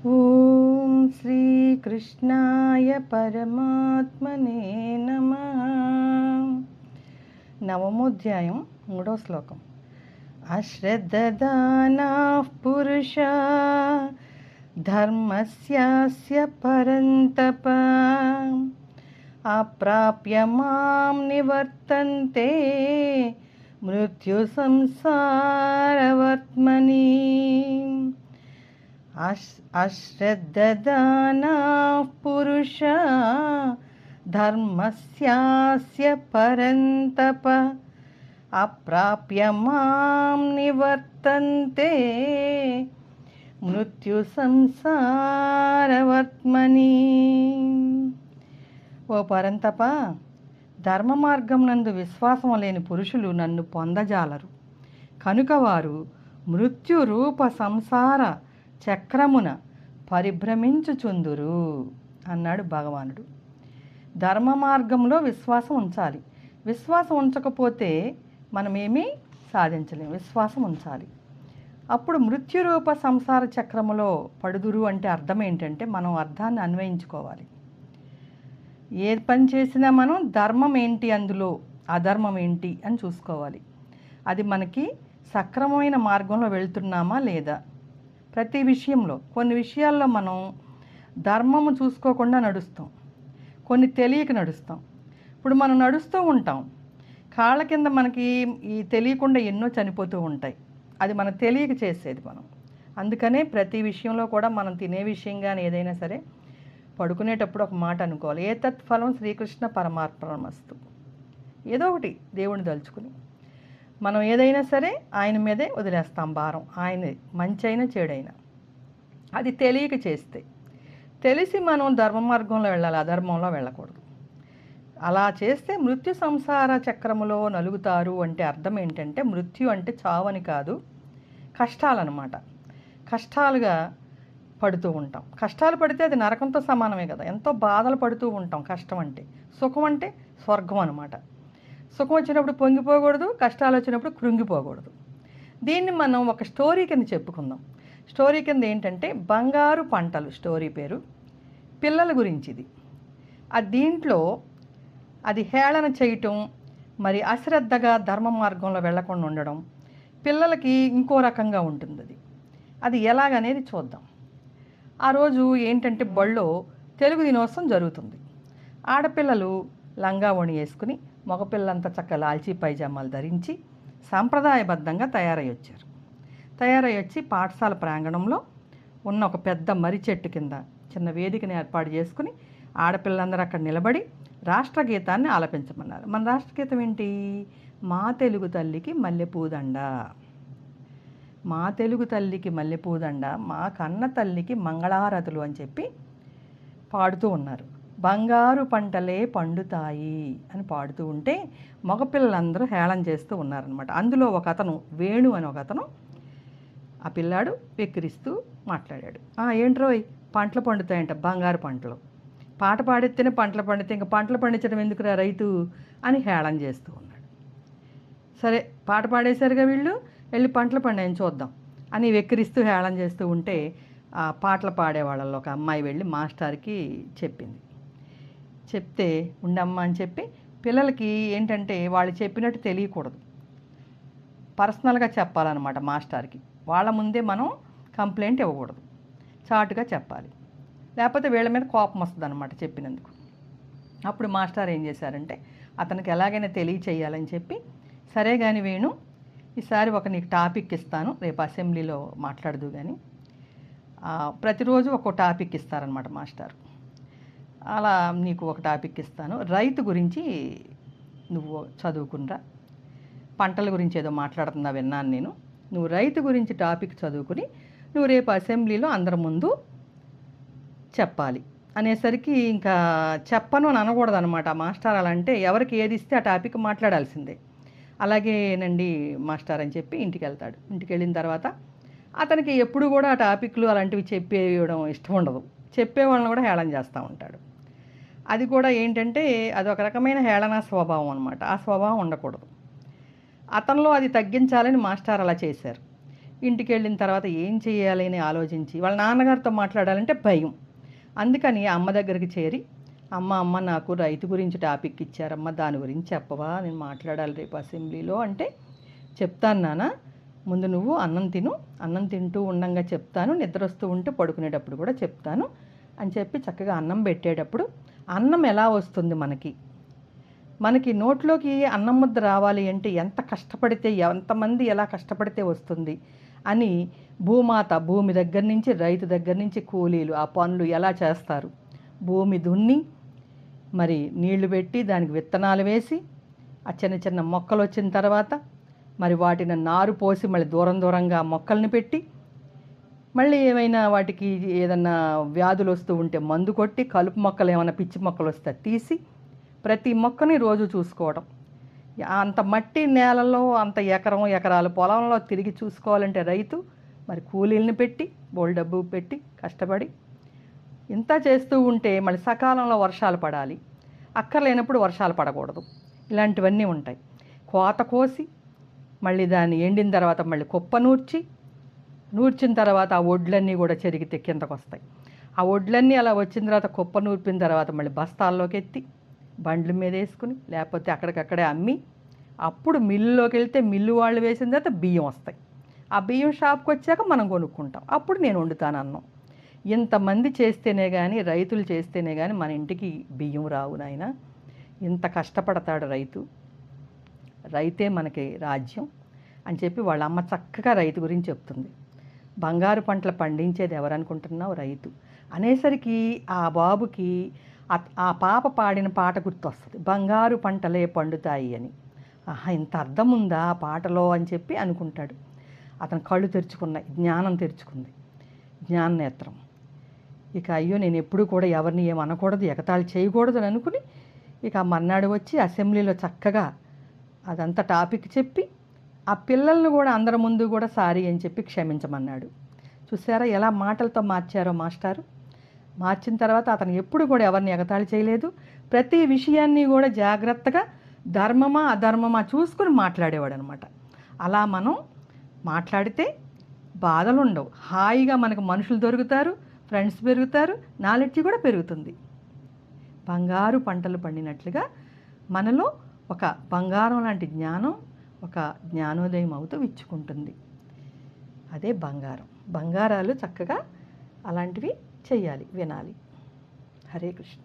ఓం శ్రీకృష్ణాయ పరమాత్మనే నమః. నవమోధ్యాయం 3వ శ్లోకం. అశ్రద్ధదానాః పురుషా ధర్మస్యాస్య పరంతప అప్రాప్య మాం నివర్తంతే మృత్యు సంసారవర్త్మని. అశ్రద్ధదానాః పురుషా ధర్మస్యాస్య పరంతప అప్రాప్య మాం నివర్తంతే మృత్యు సంసారవర్త్మని. ఓ పరంతప, ధర్మ మార్గం నందు విశ్వాసం లేని పురుషులు నన్ను పొందజాలరు. కనుక వారు మృత్యు రూప సంసార చక్రమున పరిభ్రమించుచుందురు అన్నాడు భగవానుడు. ధర్మ మార్గంలో విశ్వాసం ఉంచాలి. విశ్వాసం ఉంచకపోతే మనమేమీ సాధించలేము. విశ్వాసం ఉంచాలి. అప్పుడు మృత్యురూప సంసార చక్రములో పడుదురు అంటే అర్థం ఏంటంటే మనం అర్థాన్ని అన్వయించుకోవాలి. ఏ పని చేసినా మనం ధర్మం ఏంటి, అందులో అధర్మం ఏంటి అని చూసుకోవాలి. అది మనకి సక్రమమైన మార్గంలో వెళ్తున్నామా లేదా. ప్రతి విషయంలో కొన్ని విషయాల్లో మనం ధర్మము చూసుకోకుండా నడుస్తాం, కొన్ని తెలియక నడుస్తాం. ఇప్పుడు మనం నడుస్తూ ఉంటాం, కాళ్ళ కింద మనకి ఈ తెలియకుండా ఎన్నో చనిపోతూ ఉంటాయి. అది మనం తెలియక చేసేది మనం. అందుకనే ప్రతి విషయంలో కూడా మనం తినే విషయం కానీ ఏదైనా సరే పడుకునేటప్పుడు ఒక మాట అనుకోవాలి, ఏ తత్ఫలం శ్రీకృష్ణ పరమార్పణమస్తు. ఏదో ఒకటి దేవుని తలుచుకుని మనం ఏదైనా సరే ఆయన మీదే వదిలేస్తాం భారం. ఆయన మంచి అయినా చెడైనా. అది తెలియక చేస్తే. తెలిసి మనం ధర్మ మార్గంలో వెళ్ళాలి, అధర్మంలో వెళ్ళకూడదు. అలా చేస్తే మృత్యు సంసార చక్రములో నలుగుతారు అంటే అర్థం ఏంటంటే మృత్యు అంటే చావని కాదు, కష్టాలన్నమాట. కష్టాలుగా పడుతూ ఉంటాం. కష్టాలు పడితే అది నరకంతో సమానమే కదా. ఎంతో బాధలు పడుతూ ఉంటాం. కష్టం అంటే సుఖం అంటే స్వర్గం అన్నమాట. సుఖం వచ్చినప్పుడు పొంగిపోకూడదు, కష్టాలు వచ్చినప్పుడు కృంగిపోకూడదు. దీన్ని మనం ఒక స్టోరీ కింద చెప్పుకుందాం. స్టోరీ కింద ఏంటంటే బంగారు పంటలు స్టోరీ పేరు. పిల్లల గురించిది. దీంట్లో అది హేళన చేయటం, మరి అశ్రద్ధగా ధర్మ మార్గంలో వెళ్లకుండా ఉండడం, పిల్లలకి ఇంకో రకంగా ఉంటుంది. అది ఎలాగనేది చూద్దాం. ఆ రోజు ఏంటంటే బళ్ళో తెలుగు దినోత్సవం జరుగుతుంది. ఆడపిల్లలు లంగా ఓణి వేసుకుని, మగపిల్లలంతా చక్కగా లాల్చీ పైజామాలు ధరించి సాంప్రదాయబద్ధంగా తయారై వచ్చి పాఠశాల ప్రాంగణంలో ఉన్న ఒక పెద్ద మర్రి చెట్టు కింద చిన్న వేదికని ఏర్పాటు చేసుకుని ఆడపిల్లలందరూ అక్కడ నిలబడి రాష్ట్రగీతాన్ని ఆలపించమన్నారు. మన రాష్ట్రగీతం ఏంటి? మా తెలుగు తల్లికి మల్లెపూదండ, మా తెలుగు తల్లికి మల్లెపూదండ, మా కన్న తల్లికి మంగళారతులు అని చెప్పి పాడుతూ ఉన్నారు. బంగారు పంటలే పండుతాయి అని పాడుతూ ఉంటే మగపిల్లలందరూ హేళన చేస్తూ ఉన్నారనమాట. అందులో ఒక అతను, వేణు అని ఒక అతను, ఆ పిల్లాడు వెక్కిరిస్తూ మాట్లాడాడు. ఏంట్రోయ్, పంటలు పండుతాయంట, బంగారు పంటలు. పాట పాడితేనే పంటలు పండితే ఇంకా పంటలు పండించడం ఎందుకురా రైతు అని హేళన చేస్తూ ఉన్నాడు. సరే, పాట పాడేశారుగా వీళ్ళు, వెళ్ళి పంటలు పండాయని చూద్దాం అని వెక్కిరిస్తూ హేళన చేస్తూ ఉంటే ఆ పాటలు పాడేవాళ్ళలో ఒక అమ్మాయి వెళ్ళి మాస్టర్కి చెప్తే ఉండమ్మా అని చెప్పి, పిల్లలకి ఏంటంటే వాళ్ళు చెప్పినట్టు తెలియకూడదు, పర్సనల్గా చెప్పాలన్నమాట మాస్టర్కి. వాళ్ళ ముందే మనం కంప్లైంట్ ఇవ్వకూడదు, చాటుగా చెప్పాలి. లేకపోతే వీళ్ళ మీద కోపం వస్తుంది అన్నమాట చెప్పినందుకు. అప్పుడు మాస్టర్ ఏం చేశారంటే అతనికి ఎలాగైనా తెలియచేయాలని చెప్పి, సరే కానీ వేణు, ఈసారి నీకు టాపిక్ ఇస్తాను, రేపు అసెంబ్లీలో మాట్లాడదు కానీ. ప్రతిరోజు ఒక టాపిక్ ఇస్తారనమాట మాస్టర్. అలా నీకు ఒక టాపిక్ ఇస్తాను, రైతు గురించి నువ్వు చదువుకునిరా. పంటల గురించి ఏదో మాట్లాడుతున్నా విన్నాను నేను. నువ్వు రైతు గురించి టాపిక్ చదువుకుని నువ్వు రేపు అసెంబ్లీలో అందరి ముందు చెప్పాలి అనేసరికి ఇంకా చెప్పను అని అనకూడదు అనమాట. మాస్టర్ అలా అంటే ఎవరికి ఏది ఇస్తే ఆ టాపిక్ మాట్లాడాల్సిందే. అలాగేనండి మాస్టర్ అని చెప్పి ఇంటికి వెళ్తాడు. ఇంటికి వెళ్ళిన తర్వాత అతనికి ఎప్పుడు కూడా ఆ టాపిక్లు అలాంటివి చెప్పేయడం ఇష్టం ఉండదు. చెప్పేవాళ్ళని కూడా హేళన చేస్తూ ఉంటాడు. అది కూడా ఏంటంటే అదొక రకమైన హేళన స్వభావం అనమాట. ఆ స్వభావం ఉండకూడదు. అతనిలో అది తగ్గించాలని మాస్టర్ అలా చేశారు. ఇంటికి వెళ్ళిన తర్వాత ఏం చేయాలి అని ఆలోచించి వాళ్ళ నాన్నగారితో మాట్లాడాలంటే భయం. అందుకని అమ్మ దగ్గరికి చేరి, అమ్మ నాకు రైతు గురించి టాపిక్ ఇచ్చారమ్మ, దాని గురించి చెప్పవా, నేను మాట్లాడాలి రేపు అసెంబ్లీలో అంటే, చెప్తాను నాన్న, ముందు నువ్వు అన్నం తిను, అన్నం తింటూ ఉండంగా చెప్తాను, నిద్ర వస్తూ ఉంటే పడుకునేటప్పుడు కూడా చెప్తాను అని చెప్పి చక్కగా అన్నం పెట్టేటప్పుడు, అన్నం ఎలా వస్తుంది మనకి నోట్లోకి అన్నం ముద్ద రావాలి అంటే ఎంత కష్టపడితే, ఎంతమంది ఎలా కష్టపడితే వస్తుంది అని భూమాత, భూమి దగ్గర నుంచి, రైతు దగ్గర నుంచి కూలీలు ఆ పనులు ఎలా చేస్తారు, భూమి దున్ని మరి నీళ్లు పెట్టి దానికి విత్తనాలు వేసి ఆ చిన్న చిన్న మొక్కలు వచ్చిన తర్వాత మరి వాటిని నారు పోసి మళ్ళీ దూరంగా మొక్కల్ని పెట్టి మళ్ళీ ఏమైనా వాటికి ఏదన్నా వ్యాధులు వస్తూ ఉంటే మందు కొట్టి, కలుపు మొక్కలు ఏమైనా పిచ్చి మొక్కలు వస్తే తీసి ప్రతి మొక్కని రోజు చూసుకోవడం. అంత మట్టి నేలలో అంత ఎకరాల పొలంలో తిరిగి చూసుకోవాలంటే రైతు మరి కూలీల్ని పెట్టి బోల్ డబ్బు పెట్టి కష్టపడి ఇంత చేస్తూ ఉంటే మళ్ళీ సకాలంలో వర్షాలు పడాలి, అక్కర్లేనప్పుడు వర్షాలు పడకూడదు, ఇలాంటివన్నీ ఉంటాయి. కోత కోసి మళ్ళీ దాన్ని ఎండిన తర్వాత మళ్ళీ కుప్ప నూర్చిన తర్వాత ఆ ఒడ్లన్నీ కూడా చెరిగితే కిందకు వస్తాయి. ఆ ఒడ్లన్నీ అలా వచ్చిన తర్వాత కుప్ప నూర్పిన తర్వాత మళ్ళీ బస్తాల్లోకి ఎత్తి బండ్ల మీద వేసుకుని లేకపోతే అక్కడికక్కడే అమ్మి అప్పుడు మిల్లులోకి వెళ్తే మిల్లు వాళ్ళు వేసిన తర్వాత బియ్యం వస్తాయి. ఆ బియ్యం షాప్కి వచ్చాక మనం కొనుక్కుంటాం. అప్పుడు నేను వండుతాను అన్నం. ఇంతమంది చేస్తేనే కానీ, రైతులు చేస్తేనే కానీ మన ఇంటికి బియ్యం రావు నాయన. ఇంత కష్టపడతాడు రైతే మనకి రాజ్యం అని చెప్పి వాళ్ళ అమ్మ చక్కగా రైతు గురించి చెప్తుంది. బంగారు పంటలు పండించేది ఎవరనుకుంటున్నావు? రైతు అనేసరికి ఆ బాబుకి ఆ పాప పాడిన పాట గుర్తొస్తుంది, బంగారు పంటలే పండుతాయి అని. ఆహా, ఇంత అర్థం ఉందా ఆ పాటలో అని చెప్పి అనుకుంటాడు. అతను కళ్ళు తెరుచుకున్నాయి, జ్ఞానం తెరుచుకుంది, జ్ఞాననేత్రం. ఇక అయ్యో నేను ఎప్పుడూ కూడా ఎవరిని ఏమనకూడదు, ఎగతాళి చేయకూడదు అని అనుకుని ఇక మర్నాడు వచ్చి అసెంబ్లీలో చక్కగా అదంతా టాపిక్ చెప్పి ఆ పిల్లల్ని కూడా అందరి ముందు కూడా సారీ అని చెప్పి క్షమించమన్నాడు. చూసారా ఎలా మాటలతో మార్చారో మాస్టారు. మార్చిన తర్వాత అతను ఎప్పుడు కూడా ఎవరిని ఎగతాళి చేయలేదు. ప్రతి విషయాన్ని కూడా జాగ్రత్తగా ధర్మమా అధర్మమా చూసుకుని మాట్లాడేవాడు అనమాట. అలా మనం మాట్లాడితే బాధలు ఉండవు, హాయిగా మనకు మనుషులు దొరుకుతారు, ఫ్రెండ్స్ పెరుగుతారు, నాలెడ్జ్ కూడా పెరుగుతుంది. బంగారు పంటలు పండినట్లుగా మనలో ఒక బంగారం లాంటి జ్ఞానం, ఒక జ్ఞానోదయం అవుతూ విచ్చుకుంటుంది. అదే బంగారాలు చక్కగా అలాంటివి చెయ్యాలి, వినాలి. హరే కృష్ణ.